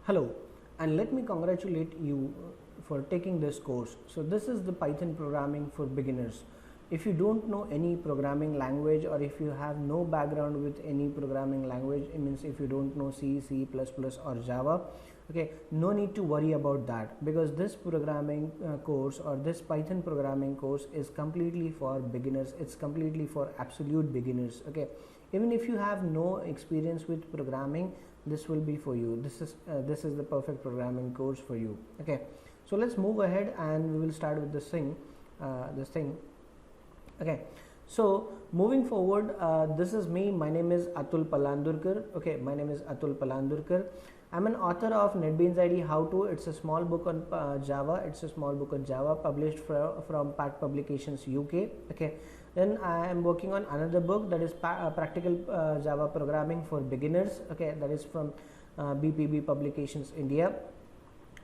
Hello, and let me congratulate you for taking this course. So this is the Python programming for beginners. If you don't know any programming language, or if you have no background with any programming language, it means if you don't know C, C++ or Java, okay, no need to worry about that, because this programming course or this Python programming course is completely for beginners. It's completely for absolute beginners. Okay, even if you have no experience with programming, this will be for you. This is the perfect programming course for you. Okay, so let's move ahead and we will start with this thing. Okay, so moving forward, this is me. My name is Atul Palandurkar. Okay, my name is Atul Palandurkar. I'm an author of NetBeans ID How To. It's a small book on Java. It's a small book on Java published from Pact Publications UK. Okay, then I am working on another book, that is Practical Java Programming for Beginners. Okay, that is from BPB Publications India.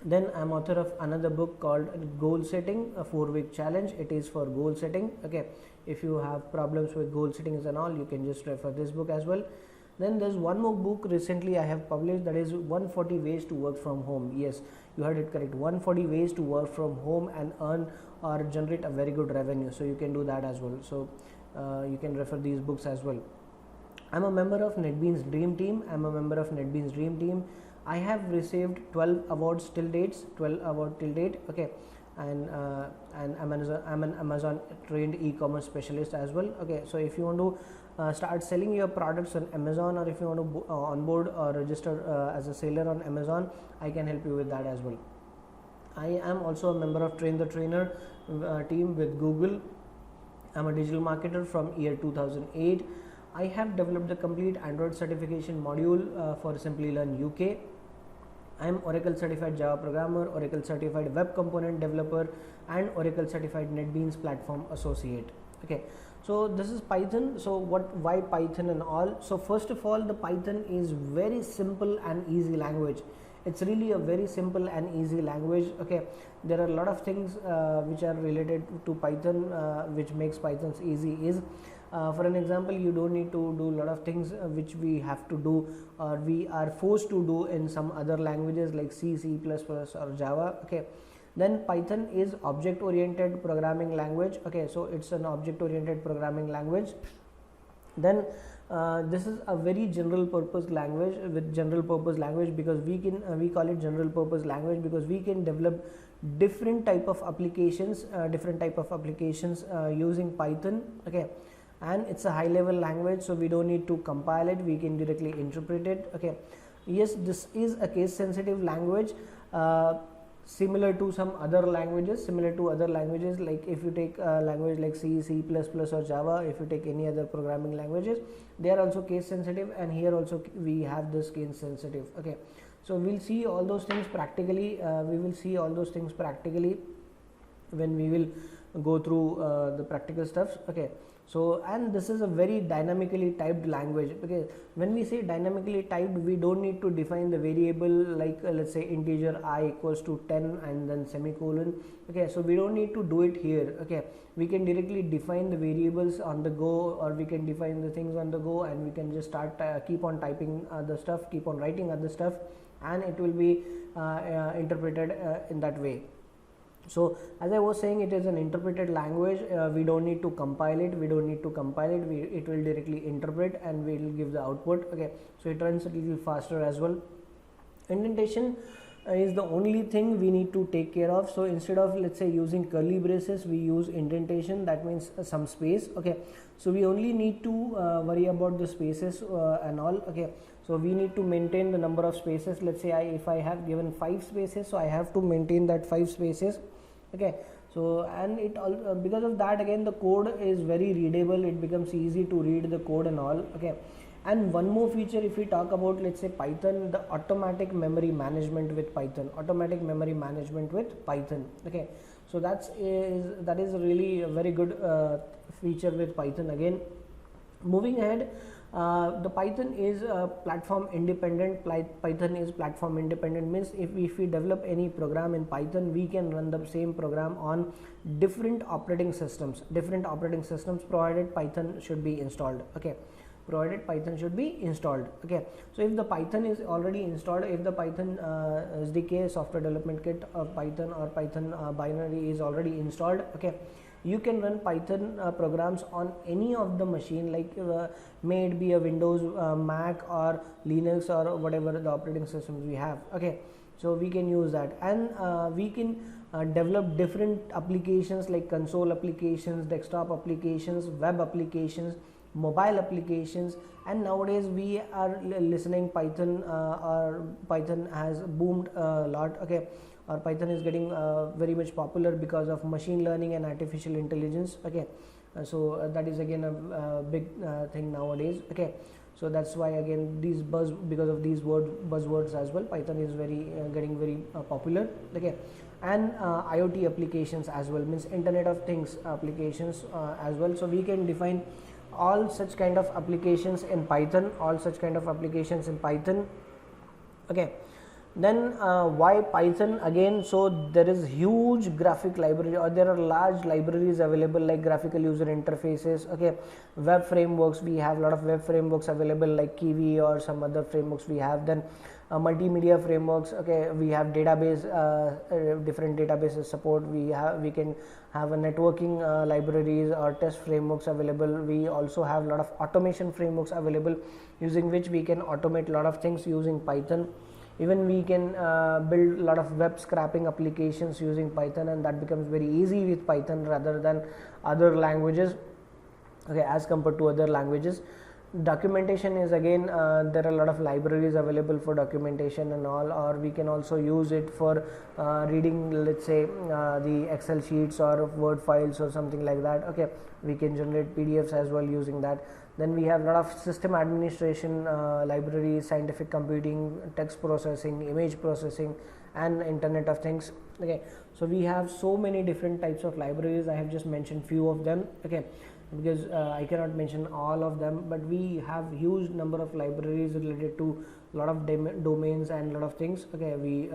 Then I am author of another book called Goal Setting, a 4-week challenge. It is for goal setting. Okay, if you have problems with goal settings and all, you can just refer this book as well. Then there's one more book recently I have published, that is 140 ways to work from home. Yes, you heard it correct, 140 ways to work from home and earn or generate a very good revenue. So you can do that as well. So you can refer these books as well. I'm a member of NetBeans Dream Team. I have received 12 awards till date. Okay, and I'm an Amazon trained e-commerce specialist as well. Okay, so if you want to start selling your products on Amazon, or if you want to onboard or register as a seller on Amazon, I can help you with that as well. I am also a member of Train the Trainer team with Google. I'm a digital marketer from year 2008. I have developed the complete Android certification module for Simplilearn UK. I am Oracle certified Java programmer, Oracle certified web component developer, and Oracle certified NetBeans platform associate. Okay, so this is Python. So why Python and all? So first of all, the Python is very simple and easy language. It's really a very simple and easy language. Okay, there are a lot of things which are related to Python which makes Python easy. Is for an example, you don't need to do a lot of things which we have to do or we are forced to do in some other languages like C, C++ or Java. Okay, then Python is object oriented programming language. Okay, so it's an object oriented programming language. Then this is a very general purpose language because we call it general purpose language because we can develop different type of applications using Python. Okay, and it's a high level language, so we don't need to compile it, we can directly interpret it. Okay, yes, this is a case sensitive language, similar to other languages, like if you take a language like C, C++ or Java, if you take any other programming languages, they are also case sensitive, and here also we have this case sensitive. Okay, so we'll see all those things practically. When we will go through the practical stuff. Okay, so and this is a very dynamically typed language. Okay, when we say dynamically typed, we don't need to define the variable like let's say integer I equals to 10 and then semicolon. Okay, so we don't need to do it here. Okay, we can directly define the variables on the go, or we can define the things on the go, and we can just start keep on typing other stuff, keep on writing other stuff, and it will be interpreted in that way. So as I was saying, it is an interpreted language. We don't need to compile it. It will directly interpret and we will give the output. Okay, so it runs a little faster as well. Indentation is the only thing we need to take care of. So instead of let's say using curly braces, we use indentation. That means some space. Okay, so we only need to worry about the spaces and all. Okay, so we need to maintain the number of spaces. Let's say if I have given 5 spaces, so I have to maintain that 5 spaces. Okay, so and it all because of that, again, the code is very readable. It becomes easy to read the code and all. Okay, and one more feature, if we talk about let's say Python, the automatic memory management with Python. Okay, so that is really a very good feature with Python. Again, moving ahead, the Python is platform independent. Means if we develop any program in Python, we can run the same program on different operating systems provided Python should be installed. Okay, provided Python should be installed. Okay, so if the Python is already installed, if the Python SDK, software development kit of Python or Python binary is already installed, okay, you can run Python programs on any of the machine, like may it be a Windows, Mac or Linux or whatever the operating systems we have. Okay, so we can use that, and we can develop different applications like console applications, desktop applications, web applications, mobile applications. And nowadays we are listening Python, or Python has boomed a lot. Okay, or Python is getting very much popular because of machine learning and artificial intelligence. Okay, so that is again a big thing nowadays. Okay, so that's why again these because of these buzzwords as well, Python is very getting very popular. Okay, and IoT applications as well, means Internet of Things applications as well. So we can define all such kind of applications in Python, Okay, then why Python again? So there is huge graphic library, or there are large libraries available like graphical user interfaces. Okay, web frameworks, we have a lot of web frameworks available like Kiwi or some other frameworks we have. Then multimedia frameworks. Okay, we have database, different databases support. We can have a networking libraries or test frameworks available. We also have a lot of automation frameworks available, using which we can automate a lot of things using Python. Even we can build a lot of web scraping applications using Python, and that becomes very easy with Python rather than other languages. Okay, as compared to other languages. Documentation is again there are a lot of libraries available for documentation and all, or we can also use it for reading, let's say the Excel sheets or Word files or something like that. Okay, we can generate PDFs as well using that. Then we have a lot of system administration libraries, scientific computing, text processing, image processing, and Internet of Things. Okay, so we have so many different types of libraries. I have just mentioned few of them. Okay, because I cannot mention all of them, but we have huge number of libraries related to a lot of domains and a lot of things. Okay, we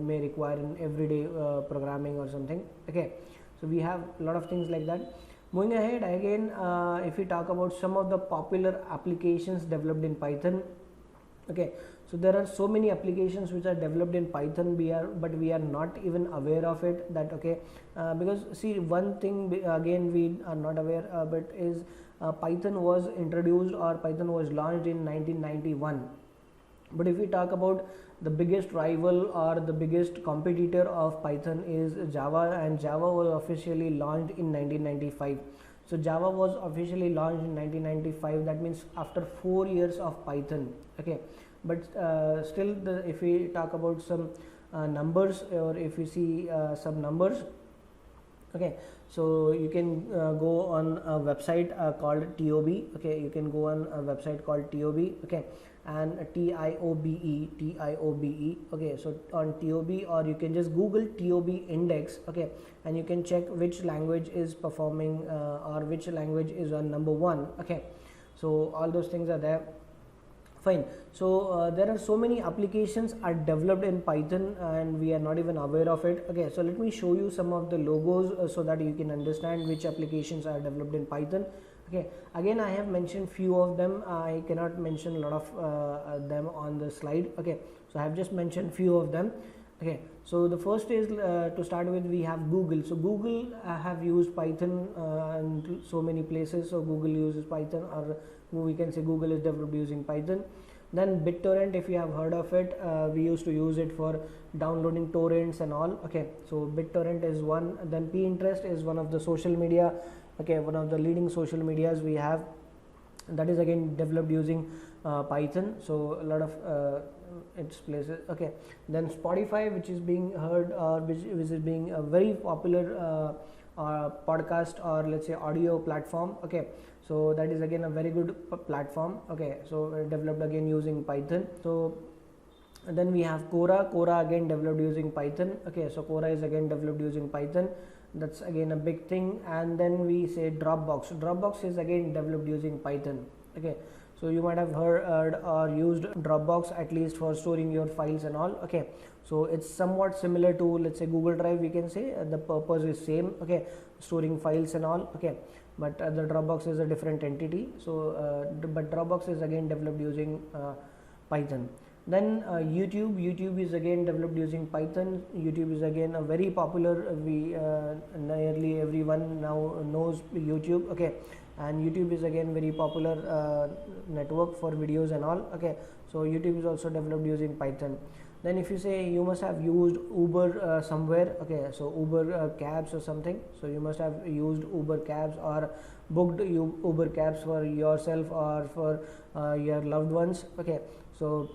may require in everyday programming or something. Okay, so we have a lot of things like that. Moving ahead again, if we talk about some of the popular applications developed in Python. Okay, so there are so many applications which are developed in Python, but we are not even aware of it. That okay, because see, one thing again we are not aware, but is Python was introduced, or Python was launched in 1991. But if we talk about the biggest rival or the biggest competitor of Python is Java, and Java was officially launched in 1995. So Java was officially launched in 1995. That means after 4 years of Python. Okay, but still, if we talk about some numbers, or if you see some numbers. Okay, so you can go on a website called TOB. Okay, you can go on a website called TOB. Okay, and TIOBE. Okay, so on TOB, or you can just Google TOB index. Okay, and you can check which language is performing or which language is on number 1. Okay, so all those things are there. Fine. So there are so many applications are developed in Python, and we are not even aware of it. Okay, so let me show you some of the logos so that you can understand which applications are developed in Python. Okay, again I have mentioned few of them. I cannot mention a lot of them on the slide. Okay, so I have just mentioned few of them. Okay, so the first is to start with, we have Google. So Google have used Python in so many places. So Google uses Python, or we can say Google is developed using Python. Then BitTorrent, if you have heard of it, we used to use it for downloading torrents and all. Okay, so BitTorrent is one. Then Pinterest is one of the social media. Okay, one of the leading social medias we have, that is again developed using Python. So a lot of its places. Okay, then Spotify, which is being heard, or which is being a very popular podcast, or let's say audio platform. Okay, so that is again a very good platform. Okay, so developed again using Python. So then we have Quora again developed using Python. Okay, so Quora is again developed using Python. That's again a big thing. And then we say Dropbox is again developed using Python. Okay, so you might have heard or used Dropbox, at least for storing your files and all. Okay, so it's somewhat similar to, let's say, Google Drive. We can say the purpose is same. Okay, storing files and all. Okay, but the Dropbox is a different entity. So but Dropbox is again developed using Python. Then YouTube is again developed using Python. YouTube is again a very popular, we nearly everyone now knows YouTube, okay, and YouTube is again very popular network for videos and all, okay. So YouTube is also developed using Python. Then if you say you must have used Uber somewhere, okay, so Uber cabs or something, so you must have used Uber cabs or booked Uber cabs for yourself or for your loved ones, okay. So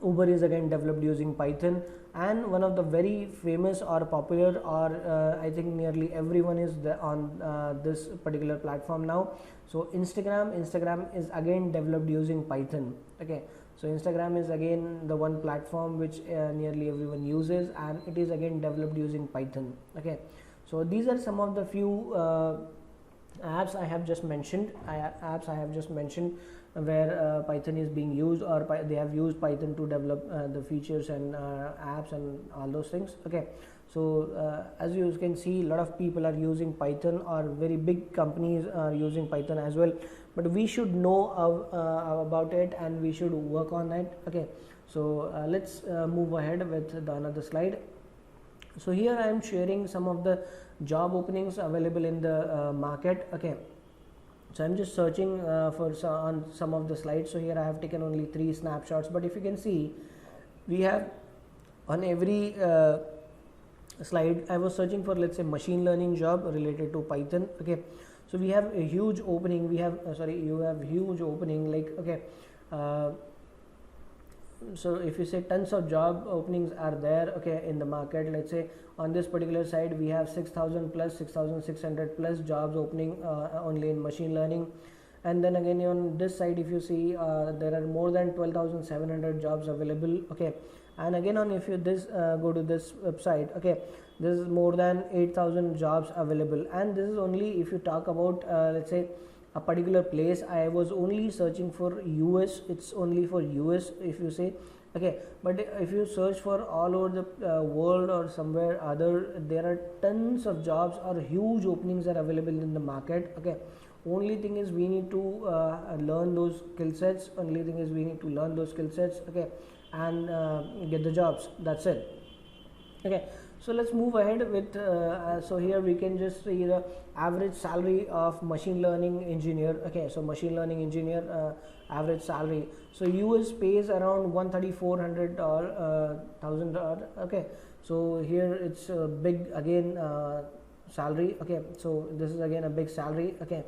Uber is again developed using Python. And one of the very famous or popular, or I think nearly everyone is on this particular platform now. So Instagram is again developed using Python, okay. So Instagram is again the one platform which nearly everyone uses, and it is again developed using Python, okay. So these are some of the few apps I have just mentioned, where Python is being used, or they have used Python to develop the features and apps and all those things, okay. So as you can see, a lot of people are using Python, or very big companies are using Python as well, but we should know about it and we should work on it, okay. So let's move ahead with the another slide. So here I am sharing some of the job openings available in the market, okay. So I'm just searching on some of the slides. So here I have taken only 3 snapshots, but if you can see, we have on every slide I was searching for, let's say, machine learning job related to Python, okay. So we have a huge opening, we have you have huge opening, like, okay. So if you say tons of job openings are there, okay, in the market, let's say on this particular side we have 6,000 plus 6,600 plus jobs opening only in machine learning. And then again on this side, if you see, there are more than 12,700 jobs available, okay. And again on, if you go to this website, okay, this is more than 8,000 jobs available. And this is only if you talk about let's say a particular place. I was only searching for US, it's only for US if you say, okay. But if you search for all over the world or somewhere other, there are tons of jobs or huge openings are available in the market, okay. Only thing is we need to learn those skill sets, okay, and get the jobs, that's it, okay. So let's move ahead with so here we can just see the average salary of machine learning engineer, okay. So machine learning engineer average salary, so US pays around $134,000, okay. So here it's a big again salary, okay. So this is again a big salary, okay.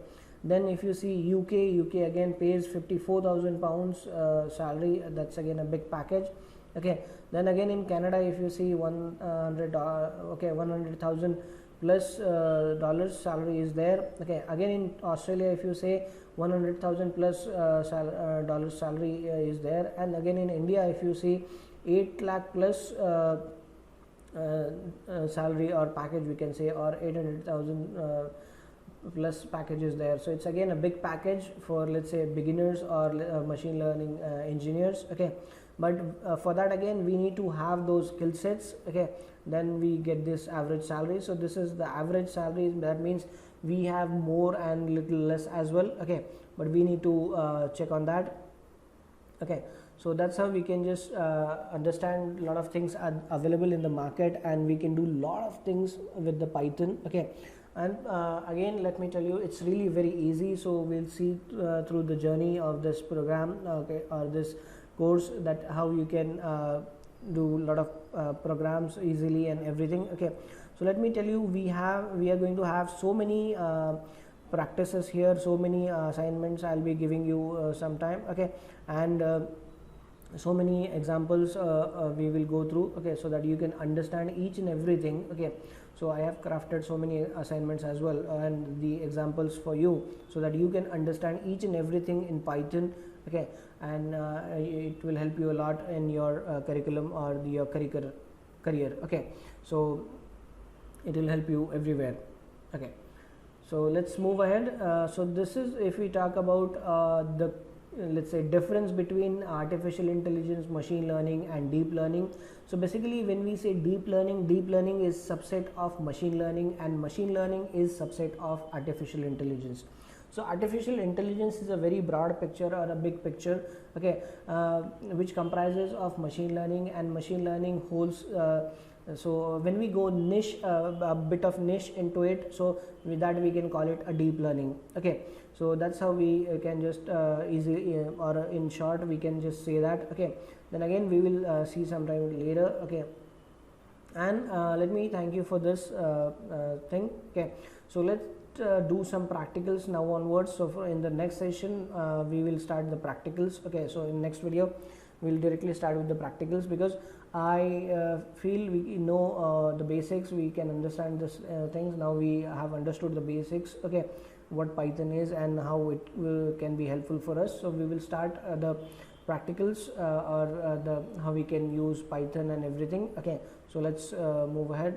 Then if you see UK again pays £54,000 salary, that's again a big package, okay. Then again in Canada, if you see 100,000 plus dollars salary is there, okay. Again in Australia, if you say 100,000 plus dollars salary is there. And again in India, if you see 8 lakh plus salary or package, we can say, or 800,000 plus packages there. So it's again a big package for, let's say, beginners or machine learning engineers, okay. But for that again we need to have those skill sets, okay. Then we get this average salary. So this is the average salary, that means we have more and little less as well, okay. But we need to check on that, okay. So that's how we can just understand a lot of things are available in the market, and we can do a lot of things with the Python, okay. And again, let me tell you, it's really very easy. So we'll see through the journey of this program, okay, or this course, that how you can do a lot of programs easily and everything, okay. So let me tell you, we are going to have so many practices here, so many assignments I'll be giving you sometime, okay. And so many examples we will go through, okay, so that you can understand each and everything, okay. So I have crafted so many assignments as well, and the examples for you, so that you can understand each and everything in Python, okay. And it will help you a lot in your curriculum or your career, okay. So it will help you everywhere, okay. So let's move ahead. So this is, if we talk about the let's say difference between artificial intelligence, machine learning and deep learning. So basically when we say deep learning is subset of machine learning, and machine learning is subset of artificial intelligence. So artificial intelligence is a very broad picture or a big picture, okay, which comprises of machine learning, and machine learning holds so when we go niche, a bit of niche into it, so with that we can call it a deep learning. Okay, so that's how we can just easily or in short we can just say that. Okay, then again we will see sometime later. Okay, and let me thank you for this thing. Okay, so let's do some practicals now onwards. So for in the next session we will start the practicals. Okay, so in next video we'll directly start with the practicals, because I feel we know the basics, we can understand this things. Now we have understood the basics, okay, what Python is and how it can be helpful for us. So we will start the practicals or the how we can use Python and everything. Okay, so let's move ahead.